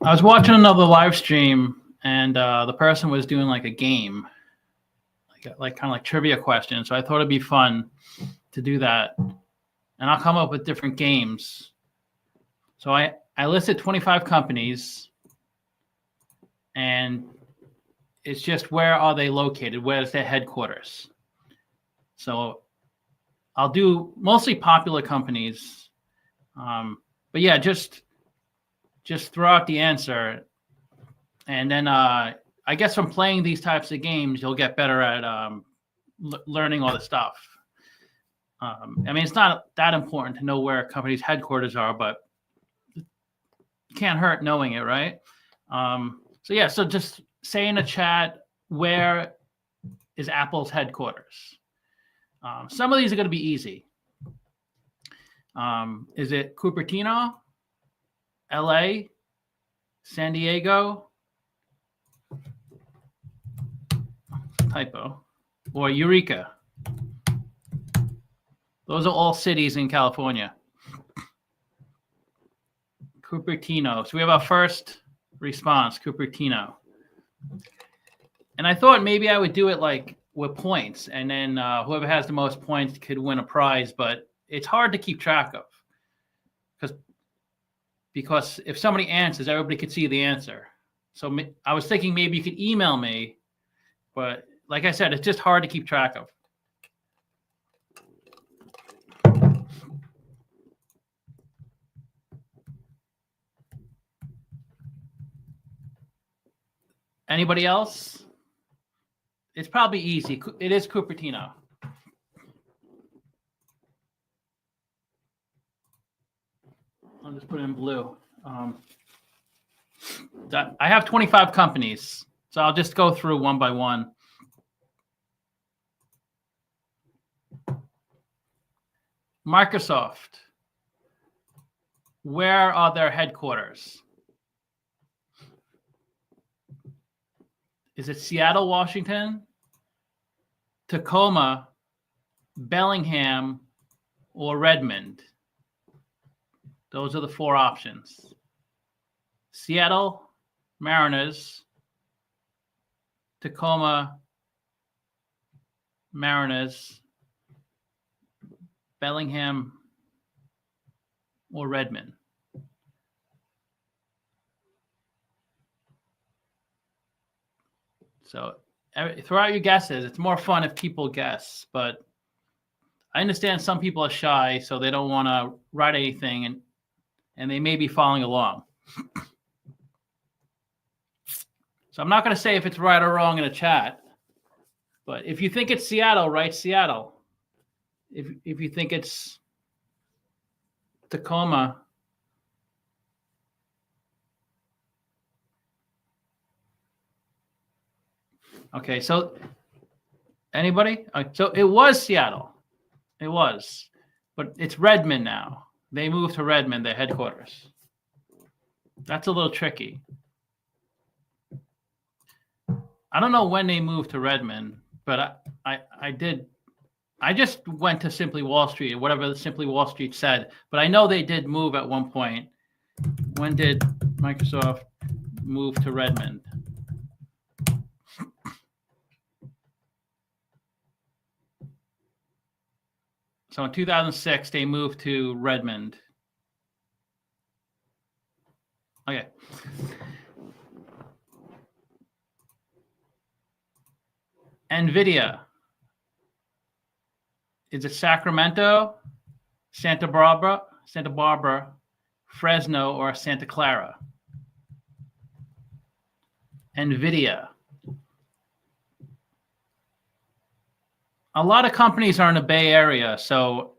I was watching another live stream, and the person was doing like a game, like kind of like trivia questions. So I thought it'd be fun to do that, and I'll come up with different games. So I listed 25 companies, and it's just where are they located? Where's their headquarters? So I'll do mostly popular companies, but yeah, just throw out the answer, and then I guess from playing these types of games, you'll get better at learning all the stuff. I mean, it's not that important to know where a company's headquarters are, but it can't hurt knowing it, right? So yeah, so just say in the chat, where is Apple's headquarters? Some of these are going to be easy. Is it Cupertino, LA, San Diego, typo, or Eureka? Those are all cities in California. Cupertino. So we have our first response, Cupertino. And I thought maybe I would do it like with points, and then whoever has the most points could win a prize, but it's hard to keep track of because if somebody answers, everybody could see the answer. So I was thinking maybe you could email me, but like I said, it's just hard to keep track of. Anybody else? It's probably easy. It is Cupertino. I'll just put it in blue. I have 25 companies, so I'll just go through one by one. Microsoft. Where are their headquarters? Is it Seattle, Washington, Tacoma, Bellingham, or Redmond? Those are the four options. Seattle, Mariners, Tacoma, Mariners, Bellingham, or Redmond. So throw out your guesses. It's more fun if people guess, but I understand some people are shy, so they don't want to write anything, and they may be following along. So I'm not going to say if it's right or wrong in a chat, but if you think it's Seattle, write Seattle. If you think it's Tacoma, okay, so anybody? So it was Seattle. It was, but it's Redmond now. They moved to Redmond, their headquarters. That's a little tricky. I don't know when they moved to Redmond, but I did. I just went to Simply Wall Street, or whatever Simply Wall Street said, but I know they did move at one point. When did Microsoft move to Redmond? So in 2006, they moved to Redmond. Okay. NVIDIA. Is it Sacramento, Santa Barbara, Fresno, or Santa Clara? NVIDIA. A lot of companies are in the Bay Area, so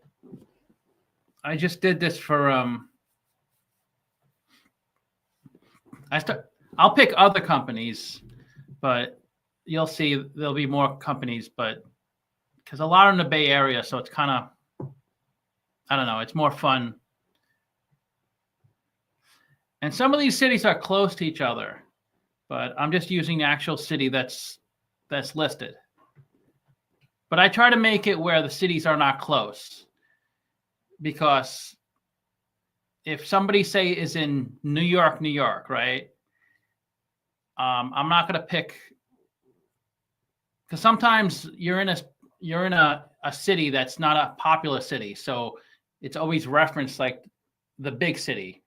I just did this for I'll pick other companies, but you'll see there'll be more companies, but because a lot are in the Bay Area, so it's kind of, I don't know, it's more fun. And some of these cities are close to each other, but I'm just using the actual city that's listed. But I try to make it where the cities are not close, because if somebody say is in New York, right? I'm not going to pick, because sometimes you're in a city that's not a popular city, so it's always referenced like the big city.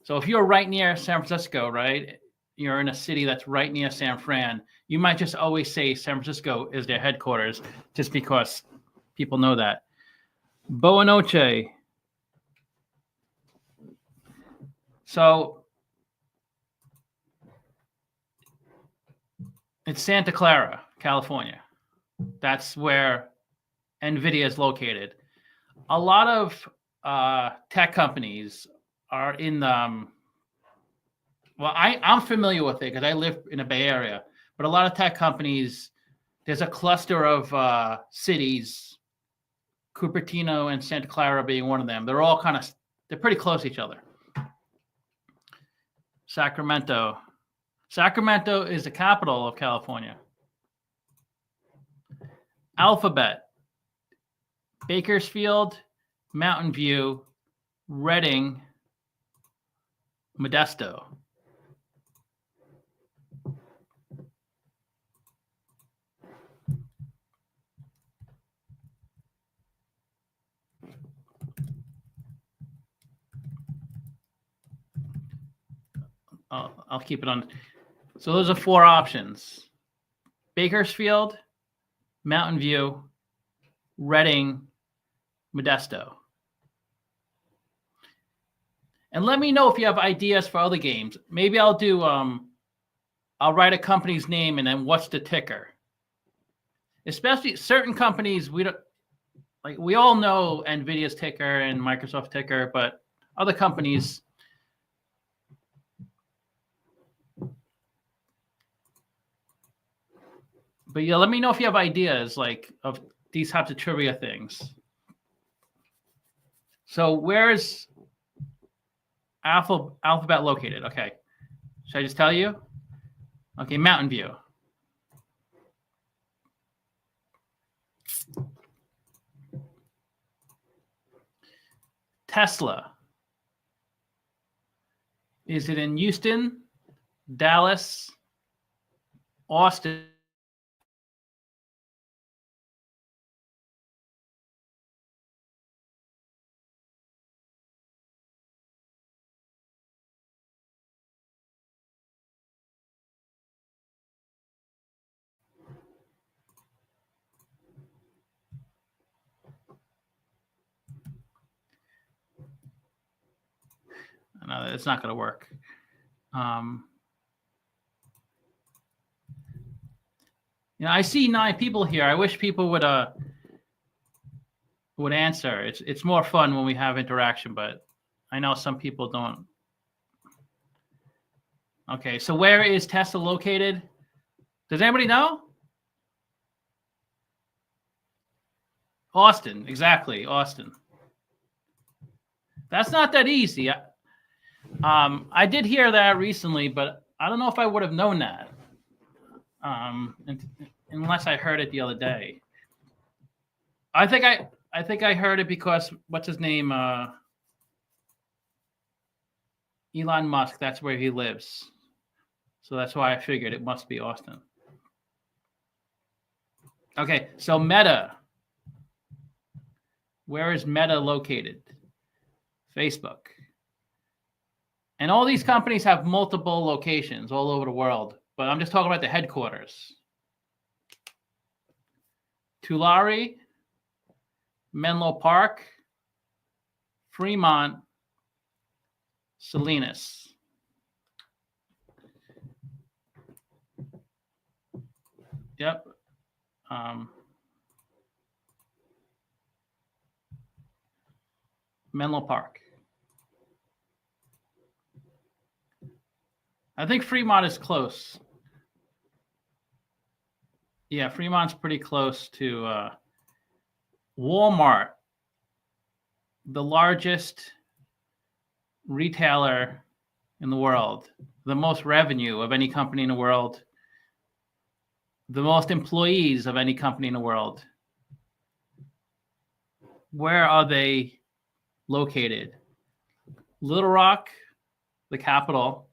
So if you're right near San Francisco, right, you're in a city that's right near San Fran, you might just always say San Francisco is their headquarters, just because people know that. Boa noche. So it's Santa Clara, California. That's where NVIDIA is located. A lot of tech companies are in the, well, I'm familiar with it because I live in a Bay Area, but a lot of tech companies, there's a cluster of cities, Cupertino and Santa Clara being one of them. They're all they're pretty close to each other. Sacramento. Sacramento is the capital of California. Alphabet. Bakersfield, Mountain View, Reading, Modesto. I'll keep it on. So those are 4 options: Bakersfield, Mountain View, Reading, Modesto. And let me know if you have ideas for other games. Maybe I'll do I'll write a company's name and then what's the ticker. Especially certain companies, we all know NVIDIA's ticker and Microsoft ticker, but other companies, but yeah, let me know if you have ideas like of these types of trivia things. So where is Alphabet located? Okay. Should I just tell you? Okay, Mountain View. Tesla. Is it in Houston, Dallas, Austin? No, it's not going to work. I see 9 people here. I wish people would answer. It's more fun when we have interaction, but I know some people don't. Okay, so where is Tesla located? Does anybody know? Austin, exactly, Austin. That's not that easy. I did hear that recently, but I don't know if I would have known that unless I heard it the other day. I think I heard it because what's his name? Elon Musk. That's where he lives, so that's why I figured it must be Austin. Okay, so Meta. Where is Meta located? Facebook. And all these companies have multiple locations all over the world, but I'm just talking about the headquarters. Tulare, Menlo Park, Fremont, Salinas. Yep. Menlo Park. I think Fremont is close. Yeah, Fremont's pretty close to Walmart, the largest retailer in the world, the most revenue of any company in the world, the most employees of any company in the world. Where are they located? Little Rock, the capital,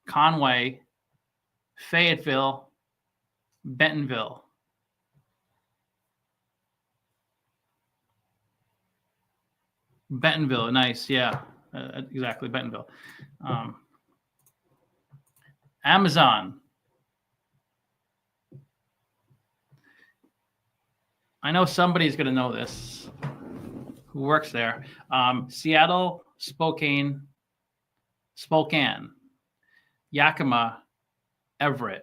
Conway, Fayetteville, Bentonville. Bentonville, nice, yeah, exactly, Bentonville. Amazon. I know somebody's going to know this who works there. Seattle, Spokane, Yakima, Everett.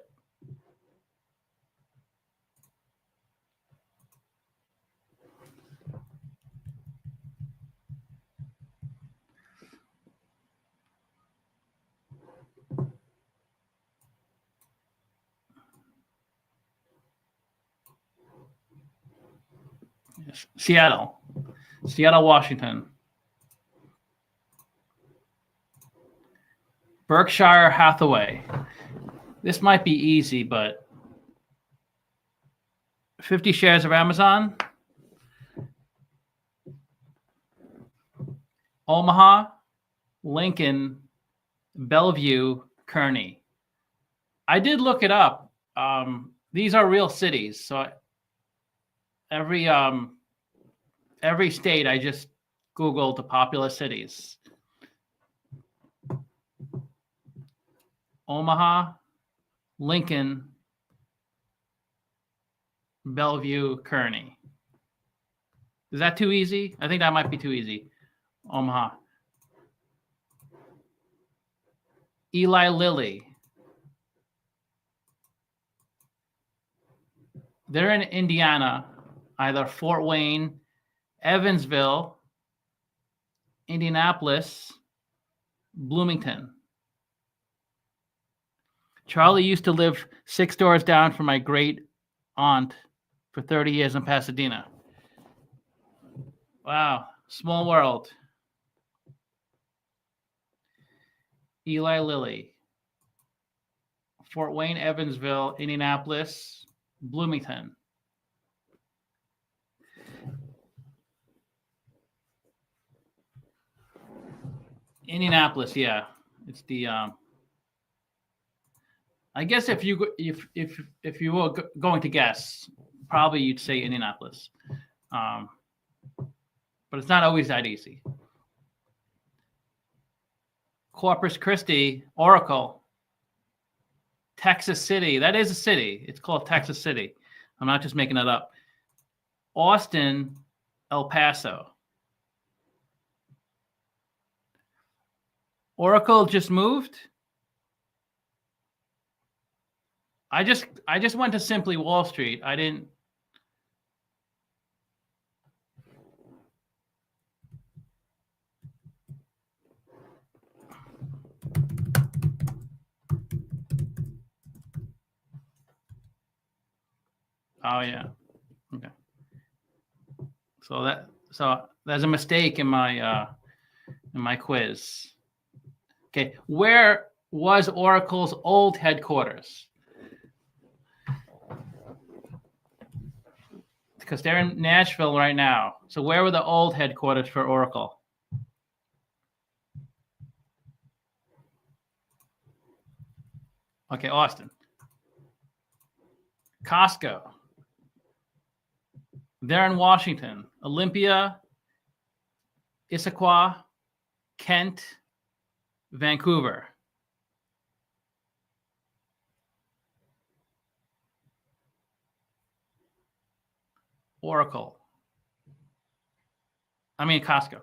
Yes. Seattle, Washington. Berkshire Hathaway. This might be easy, but 50 shares of Amazon. Omaha, Lincoln, Bellevue, Kearney. I did look it up. These are real cities. So every state, I just Googled the populous cities. Omaha, Lincoln, Bellevue, Kearney. Is that too easy? I think that might be too easy. Omaha. Eli Lilly. They're in Indiana, either Fort Wayne, Evansville, Indianapolis, Bloomington. Charlie used to live 6 doors down from my great aunt for 30 years in Pasadena. Wow, small world. Eli Lilly, Fort Wayne, Evansville, Indianapolis, Bloomington. Indianapolis, yeah. It's the I guess if you were going to guess, probably you'd say Indianapolis. But it's not always that easy. Corpus Christi, Oracle, Texas City. That is a city. It's called Texas City. I'm not just making that up. Austin, El Paso. Oracle just moved. I just went to Simply Wall Street. I didn't. Oh yeah. Okay. So there's a mistake in my quiz. Okay, where was Oracle's old headquarters? Because they're in Nashville right now. So where were the old headquarters for Oracle? Okay, Austin. Costco. They're in Washington. Olympia, Issaquah, Kent, Vancouver. Oracle. I mean, Costco.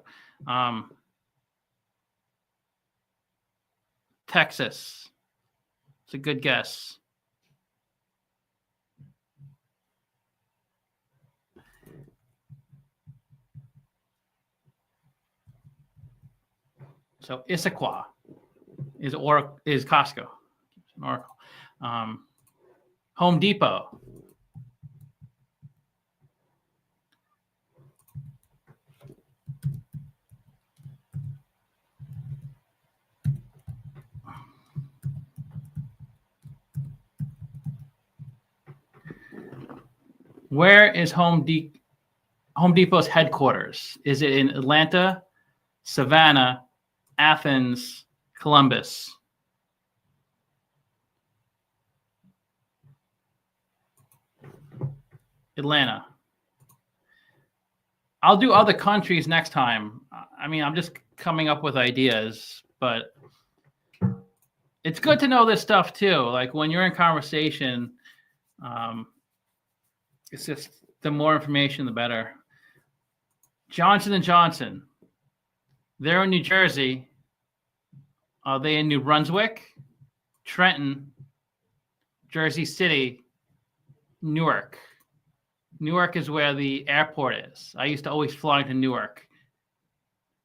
Texas. It's a good guess. So Issaquah is Costco. Oracle. Home Depot. Where is Home Depot's headquarters? Is it in Atlanta, Savannah, Athens, Columbus. Atlanta. I'll do other countries next time. I mean, I'm just coming up with ideas, but it's good to know this stuff too. Like when you're in conversation, it's just the more information, the better. Johnson & Johnson. They're in New Jersey. Are they in New Brunswick, Trenton, Jersey City, Newark? Newark is where the airport is. I used to always fly to Newark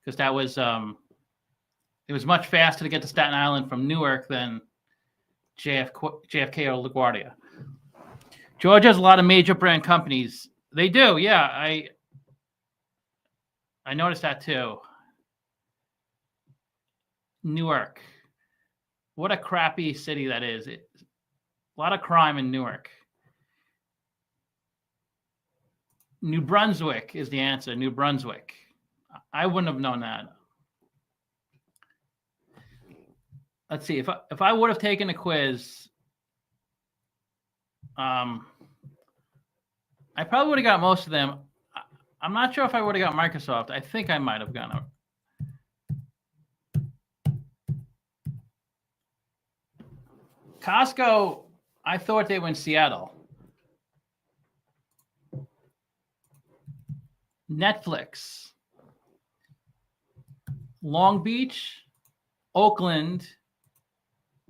because that was it was much faster to get to Staten Island from Newark than JFK or LaGuardia. Georgia has a lot of major brand companies. They do, yeah. I noticed that too. Newark. What a crappy city that is. A lot of crime in Newark. New Brunswick is the answer. New Brunswick. I wouldn't have known that. Let's see. If I would have taken a quiz, I probably would have got most of them. I'm not sure if I would have got Microsoft. I think I might have gotten it. Costco, I thought they were in Seattle. Netflix. Long Beach, Oakland,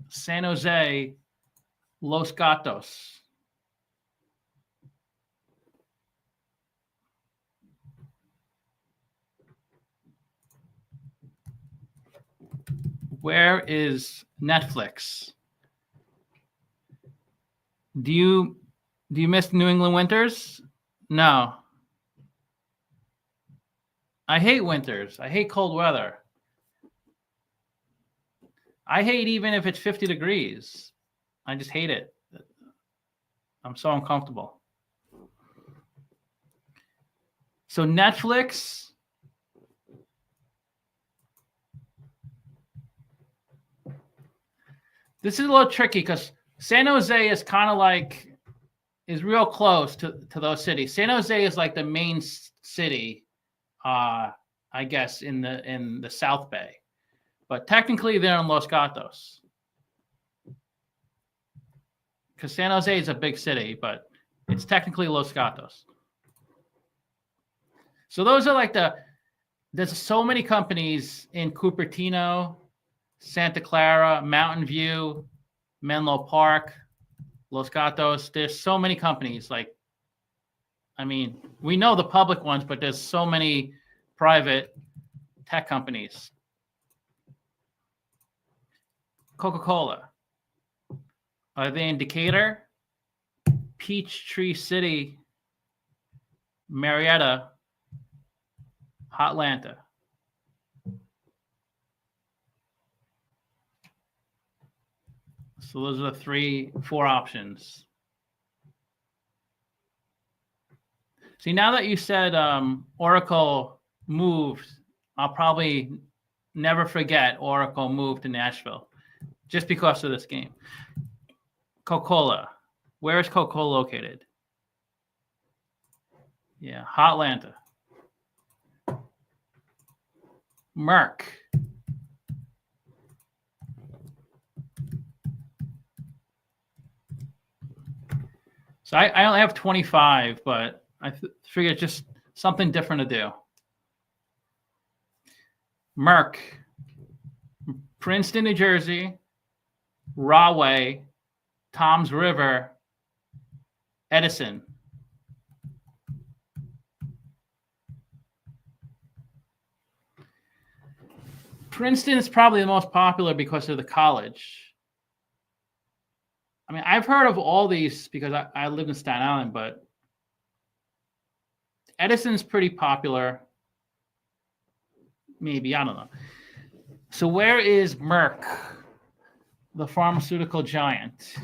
San Jose, Los Gatos. Where is Netflix? Do you miss New England winters? No. I hate winters. I hate cold weather. I hate even if it's 50 degrees. I just hate it. I'm so uncomfortable. So Netflix. This is a little tricky because San Jose is kind of like, is real close to those cities. San Jose is like the main city, I guess, in the South Bay. But technically they're in Los Gatos. Because San Jose is a big city, but it's technically Los Gatos. So those are like there's so many companies in Cupertino, Santa Clara, Mountain View, Menlo Park, Los Gatos. There's so many companies. Like, I mean, we know the public ones, but there's so many private tech companies. Coca-Cola. Are they in Decatur, Peachtree City, Marietta, Hotlanta? So those are the 4 options. See, now that you said Oracle moved, I'll probably never forget Oracle moved to Nashville just because of this game. Coca-Cola. Where is Coca-Cola located? Yeah, Hotlanta. Merck. So I only have 25, but I figured just something different to do. Merck. Princeton, New Jersey. Rahway. Toms River. Edison. Princeton is probably the most popular because of the college. I mean, I've heard of all these because I live in Staten Island, but Edison's pretty popular. Maybe, I don't know. So where is Merck, the pharmaceutical giant?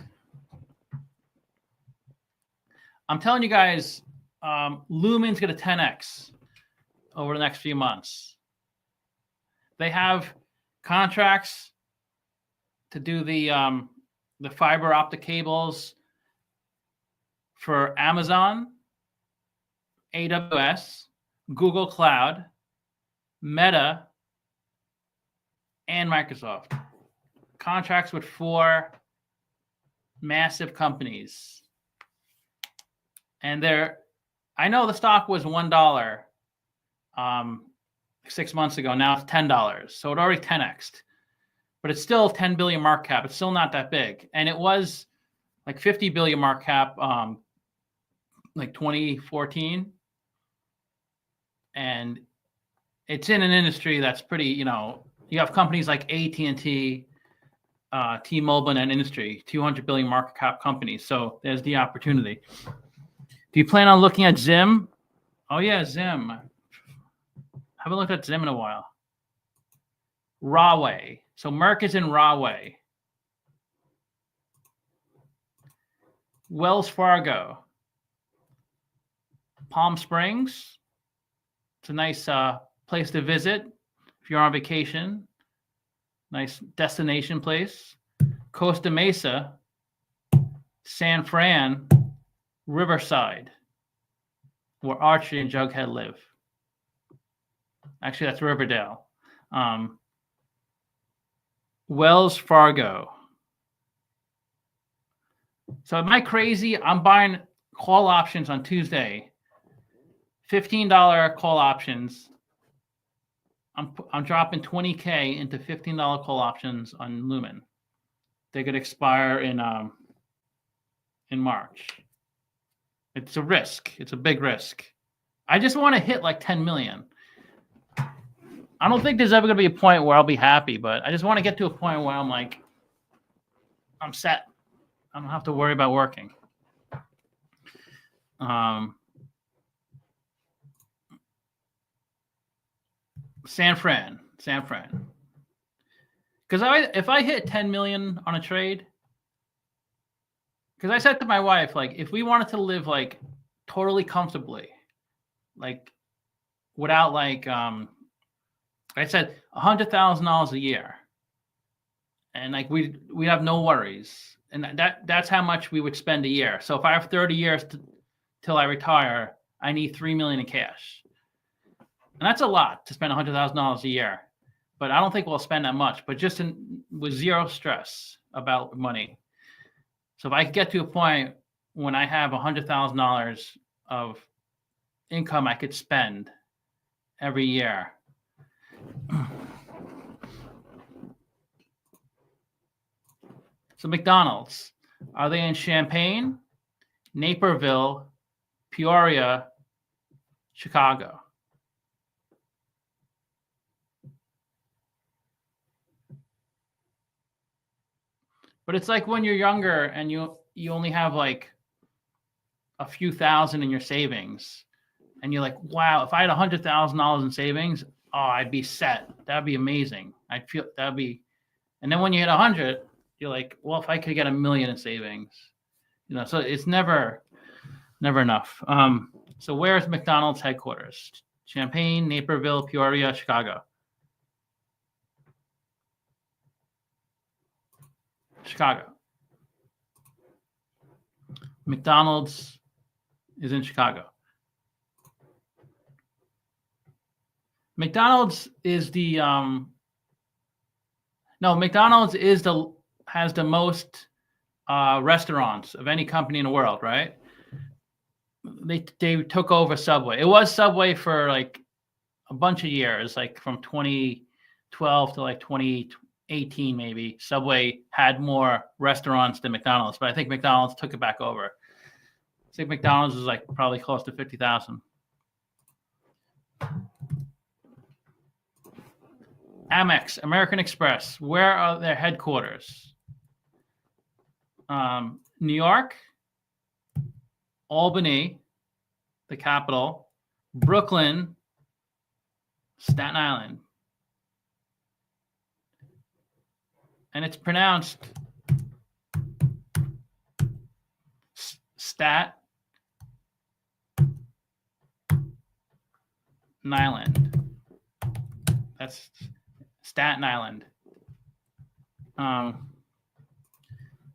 I'm telling you guys, Lumen's going to 10x over the next few months. They have contracts to do the fiber optic cables for Amazon, AWS, Google Cloud, Meta, and Microsoft. Contracts with 4 massive companies. And I know the stock was $1 6 months ago. Now it's $10. So it already 10x'd. But it's still 10 billion market cap. It's still not that big. And it was like 50 billion market cap like 2014. And it's in an industry that's pretty, you have companies like AT&T, T-Mobile in that industry, 200 billion market cap companies. So there's the opportunity. Do you plan on looking at Zim? Oh yeah, Zim. Haven't looked at Zim in a while. Rahway. So Merck is in Rahway. Wells Fargo. Palm Springs. It's a nice place to visit if you're on vacation. Nice destination place. Costa Mesa. San Fran. Riverside, where Archie and Jughead live. Actually, that's Riverdale. Wells Fargo. So am I crazy? I'm buying call options on Tuesday. $15 call options. I'm dropping $20K into $15 call options on Lumen. They could expire in March. It's a risk. It's a big risk. I just want to hit like 10 million. I don't think there's ever going to be a point where I'll be happy, but I just want to get to a point where I'm like, I'm set. I don't have to worry about working. San Fran. Because if I hit 10 million on a trade, because I said to my wife, like, if we wanted to live like totally comfortably, like without like, I said $100,000 a year, and like we have no worries, and that's how much we would spend a year. So if I have 30 years till I retire, I need $3 million in cash, and that's a lot to spend $100,000 a year. But I don't think we'll spend that much. But just with zero stress about money. So if I could get to a point when I have $100,000 of income I could spend every year. So McDonald's, are they in Champaign, Naperville, Peoria, Chicago? But it's like when you're younger and you only have like a few thousand in your savings, and you're like, wow, if I had $100,000 in savings, oh, I'd be set. That'd be amazing. I'd feel that'd be. And then when you hit 100, you're like, well, if I could get $1 million in savings, so it's never enough. So where's McDonald's headquarters? Champaign, Naperville, Peoria, Chicago. Chicago. McDonald's is in Chicago. McDonald's is McDonald's has the most restaurants of any company in the world, right? They took over Subway. It was Subway for like a bunch of years, like from 2012 to like 2018 maybe. Subway had more restaurants than McDonald's, but I think McDonald's took it back over. I think McDonald's is like probably close to 50,000. Amex, American Express, where are their headquarters? New York, Albany, the capital, Brooklyn, Staten Island. And it's pronounced Stat Island. That's Staten Island.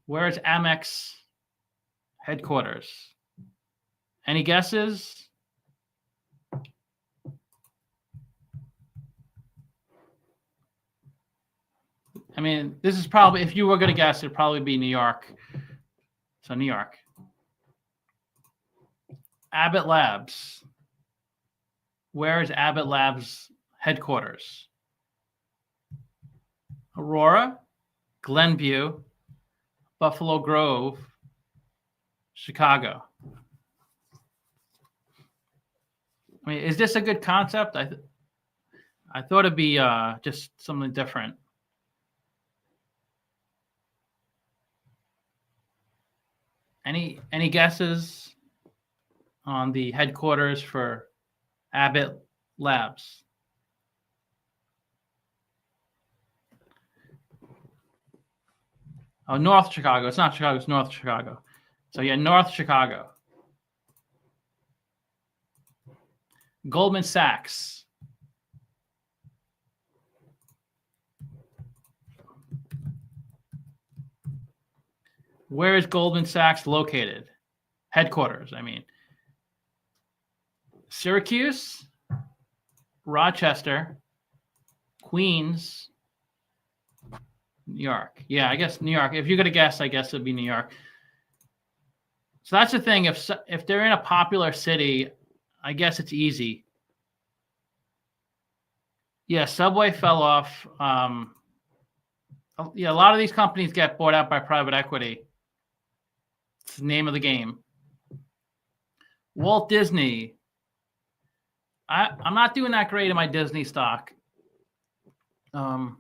Where's Amex headquarters? Any guesses? I mean, this is probably, if you were going to guess, it'd probably be New York. So New York. Abbott Labs. Where is Abbott Labs headquarters? Aurora, Glenview, Buffalo Grove, Chicago. I mean, is this a good concept? I thought it'd be just something different. Any guesses on the headquarters for Abbott Labs? Oh, North Chicago. It's not Chicago, it's North Chicago. So yeah, North Chicago. Goldman Sachs. Where is Goldman Sachs located? Headquarters, I mean. Syracuse, Rochester, Queens, New York. Yeah, I guess New York. If you're going to guess, I guess it'd be New York. So that's the thing. If they're in a popular city, I guess it's easy. Yeah, Subway fell off. Yeah, a lot of these companies get bought out by private equity. It's the name of the game. Walt Disney. I'm not doing that great in my Disney stock. But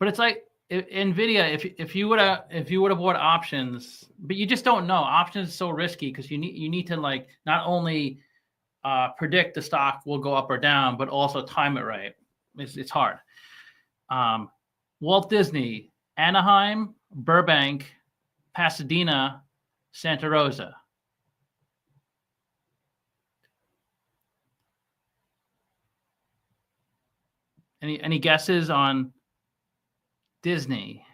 it's like Nvidia. If you would have bought options, but you just don't know. Options is so risky because you need to like not only predict the stock will go up or down, but also time it right. It's hard. Walt Disney, Anaheim, Burbank, Pasadena, Santa Rosa. Any guesses on Disney?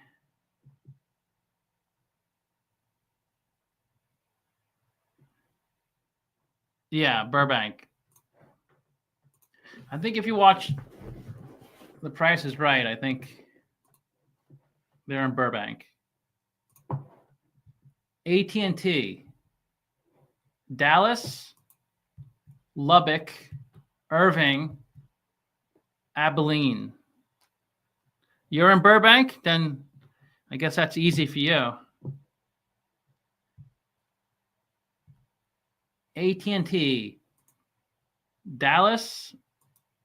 Yeah, Burbank. I think if you watch The Price is Right, I think they're in Burbank. AT&T, Dallas, Lubbock, Irving, Abilene. You're in Burbank? Then I guess that's easy for you. AT&T, Dallas,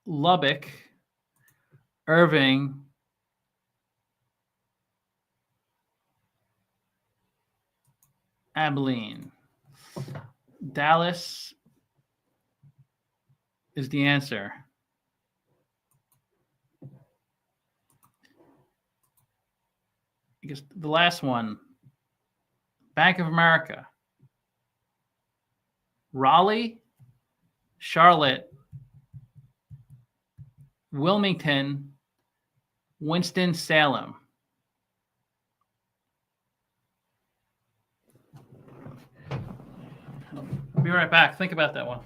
Lubbock, Irving, Abilene. Dallas is the answer. I guess the last one, Bank of America. Raleigh, Charlotte, Wilmington, Winston-Salem. I'll be right back. Think about that one.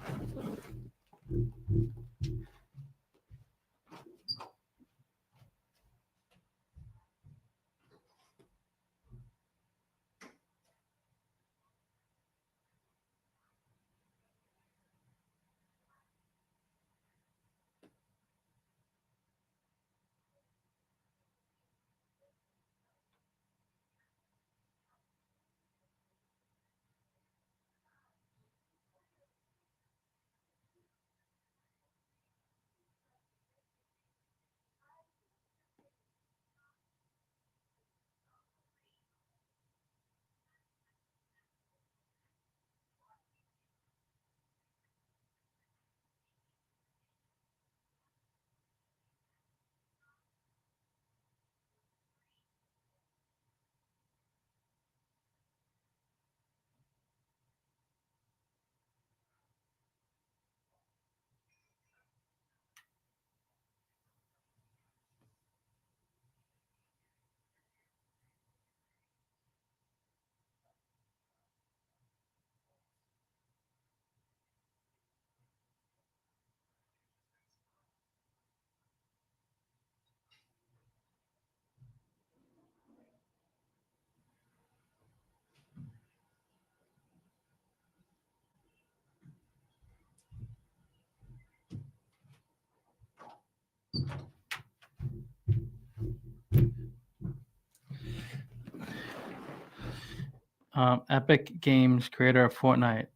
Epic Games, creator of Fortnite.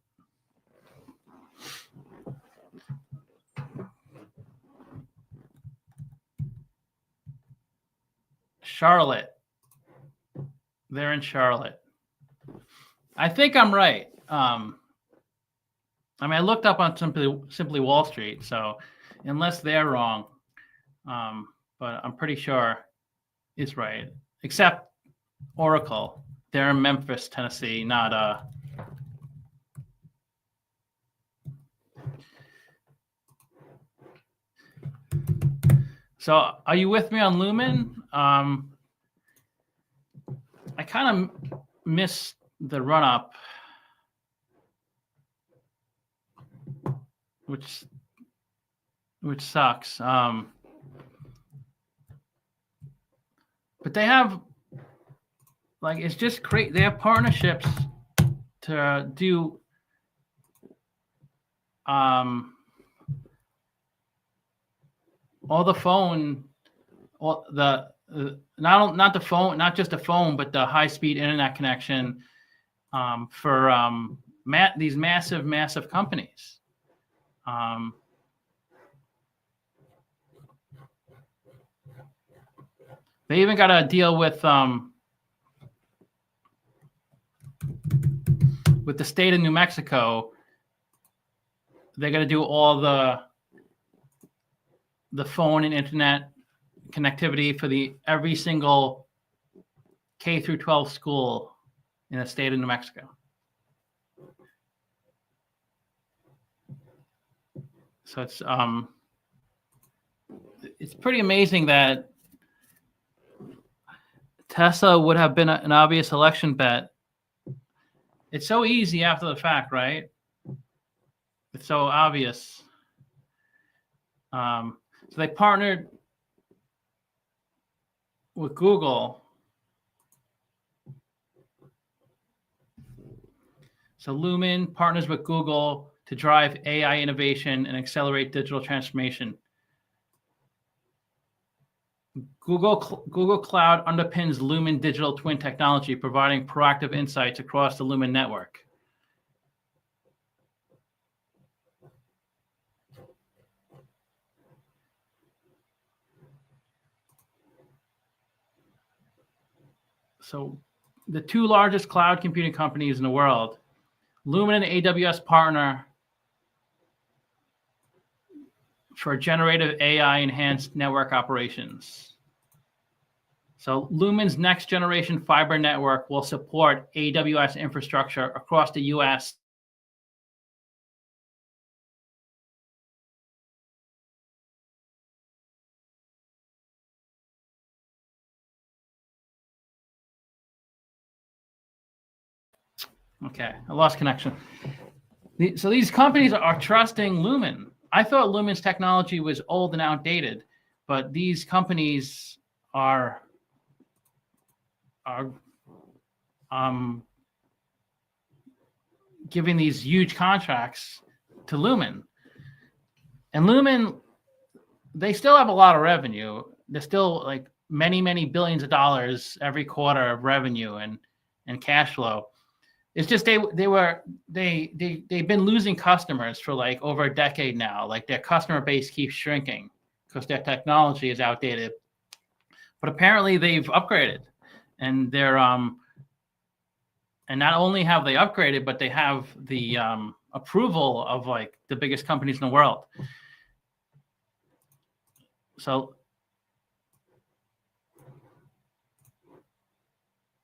Charlotte. They're in Charlotte. I think I'm right. I mean, I looked up on Simply Wall Street, so unless they're wrong, but I'm pretty sure it's right. Except Oracle, they're in Memphis, Tennessee, not So, are you with me on Lumen? I kind of missed the run up, which sucks. But they have, like, it's just great. They have partnerships to do all the phone, all the not the phone, not just the phone, but the high-speed internet connection for these massive companies. They even got a deal with the state of New Mexico. They're going to do all the phone and internet connectivity for every single K through 12 school in the state of New Mexico. So it's pretty amazing that Tesla would have been an obvious election bet. It's so easy after the fact, right? It's so obvious. So they partnered with Google. So Lumen partners with Google to drive AI innovation and accelerate digital transformation. Google Cloud underpins Lumen digital twin technology, providing proactive insights across the Lumen network. So the two largest cloud computing companies in the world, Lumen and AWS, partner for generative AI enhanced network operations. So Lumen's next generation fiber network will support AWS infrastructure across the US. Okay, I lost connection. So these companies are trusting Lumen. I thought Lumen's technology was old and outdated, but these companies are giving these huge contracts to Lumen. And Lumen, they still have a lot of revenue. They're still like many billions of dollars every quarter of revenue and cash flow. It's just they've been losing customers for like over a decade now. Like their customer base keeps shrinking because their technology is outdated. But apparently they've upgraded, and they're and not only have they upgraded, but they have the approval of like the biggest companies in the world. So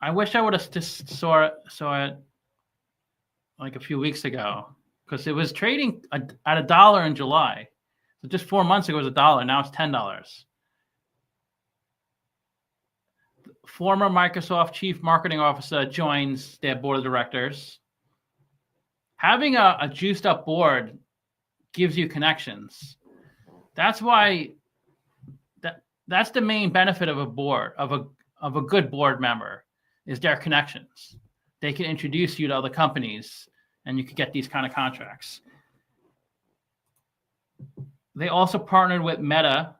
I wish I would have just saw it like a few weeks ago, because it was trading at $1 in July. So just 4 months ago it was $1. Now it's $10. Former Microsoft chief marketing officer joins their board of directors. Having a juiced up board gives you connections. That's why that's the main benefit of a board, of a good board member, is their connections. They can introduce you to other companies, and you could get these kind of contracts. They also partnered with Meta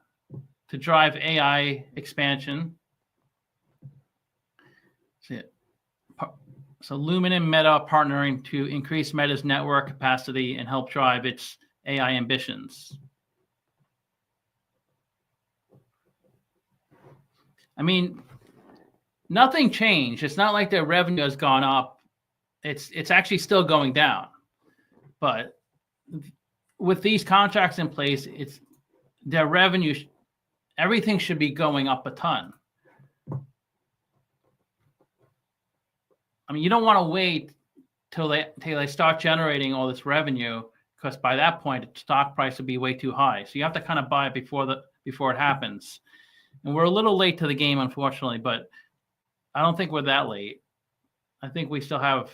to drive AI expansion. So Lumen and Meta are partnering to increase Meta's network capacity and help drive its AI ambitions. I mean, nothing changed. It's not like their revenue has gone up. It's actually still going down. But with these contracts in place, it's their revenue, everything should be going up a ton. I mean, you don't want to wait till they start generating all this revenue, because by that point, the stock price would be way too high. So you have to kind of buy it before it happens. And we're a little late to the game, unfortunately, but I don't think we're that late. I think we still have.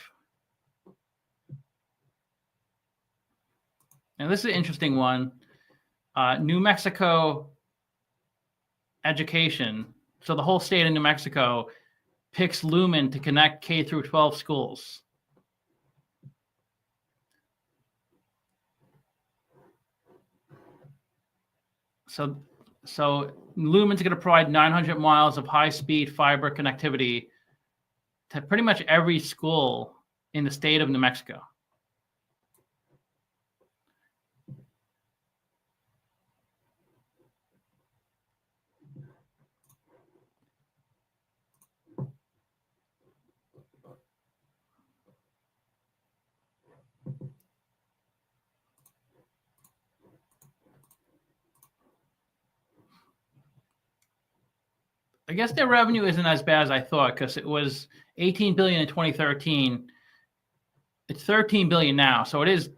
And this is an interesting one. New Mexico education. So the whole state of New Mexico picks Lumen to connect K through 12 schools. So Lumen's going to provide 900 miles of high-speed fiber connectivity to pretty much every school in the state of New Mexico. I guess their revenue isn't as bad as I thought, because it was 18 billion in 2013. It's 13 billion now. So it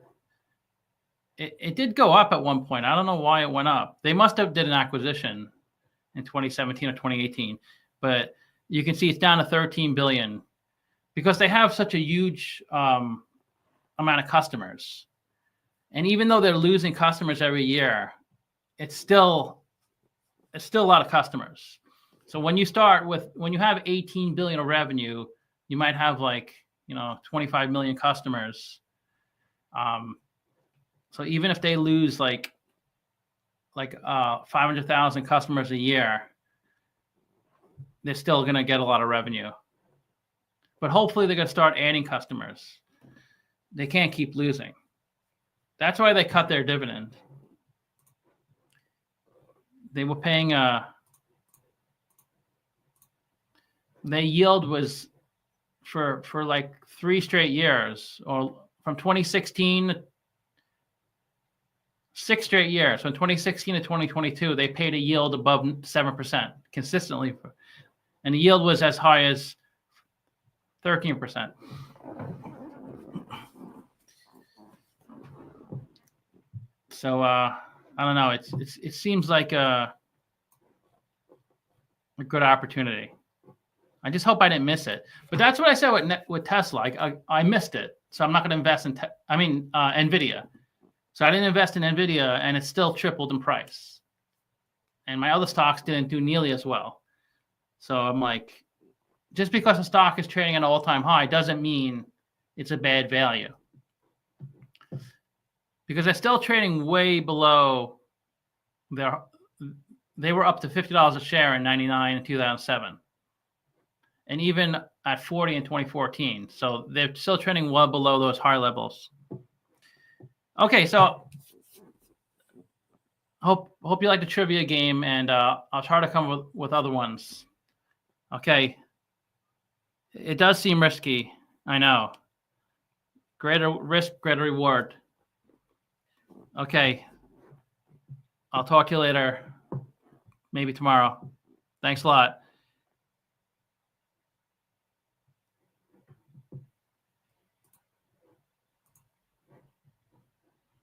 did go up at one point. I don't know why it went up. They must have did an acquisition in 2017 or 2018, but you can see it's down to 13 billion because they have such a huge amount of customers. And even though they're losing customers every year, it's still a lot of customers. So when you have 18 billion of revenue, you might have 25 million customers. So even if they lose 500,000 customers a year, they're still going to get a lot of revenue. But hopefully they're going to start adding customers. They can't keep losing. That's why they cut their dividend. They were paying their yield was for 3 straight years, or from 2016, 6 straight years. From 2016 to 2022, they paid a yield above 7% consistently. And the yield was as high as 13%. So I don't know. It seems like a good opportunity. I just hope I didn't miss it. But that's what I said with Tesla. I missed it, so I'm not going to invest in NVIDIA. So I didn't invest in NVIDIA, and it still tripled in price. And my other stocks didn't do nearly as well. So I'm like, just because a stock is trading at an all-time high doesn't mean it's a bad value. Because they're still trading way below they were up to $50 a share in 99 and 2007. And even at 40 in 2014. So they're still trending well below those high levels. Okay, so hope you like the trivia game, and I'll try to come up with other ones. Okay. It does seem risky. I know. Greater risk, greater reward. Okay. I'll talk to you later. Maybe tomorrow. Thanks a lot.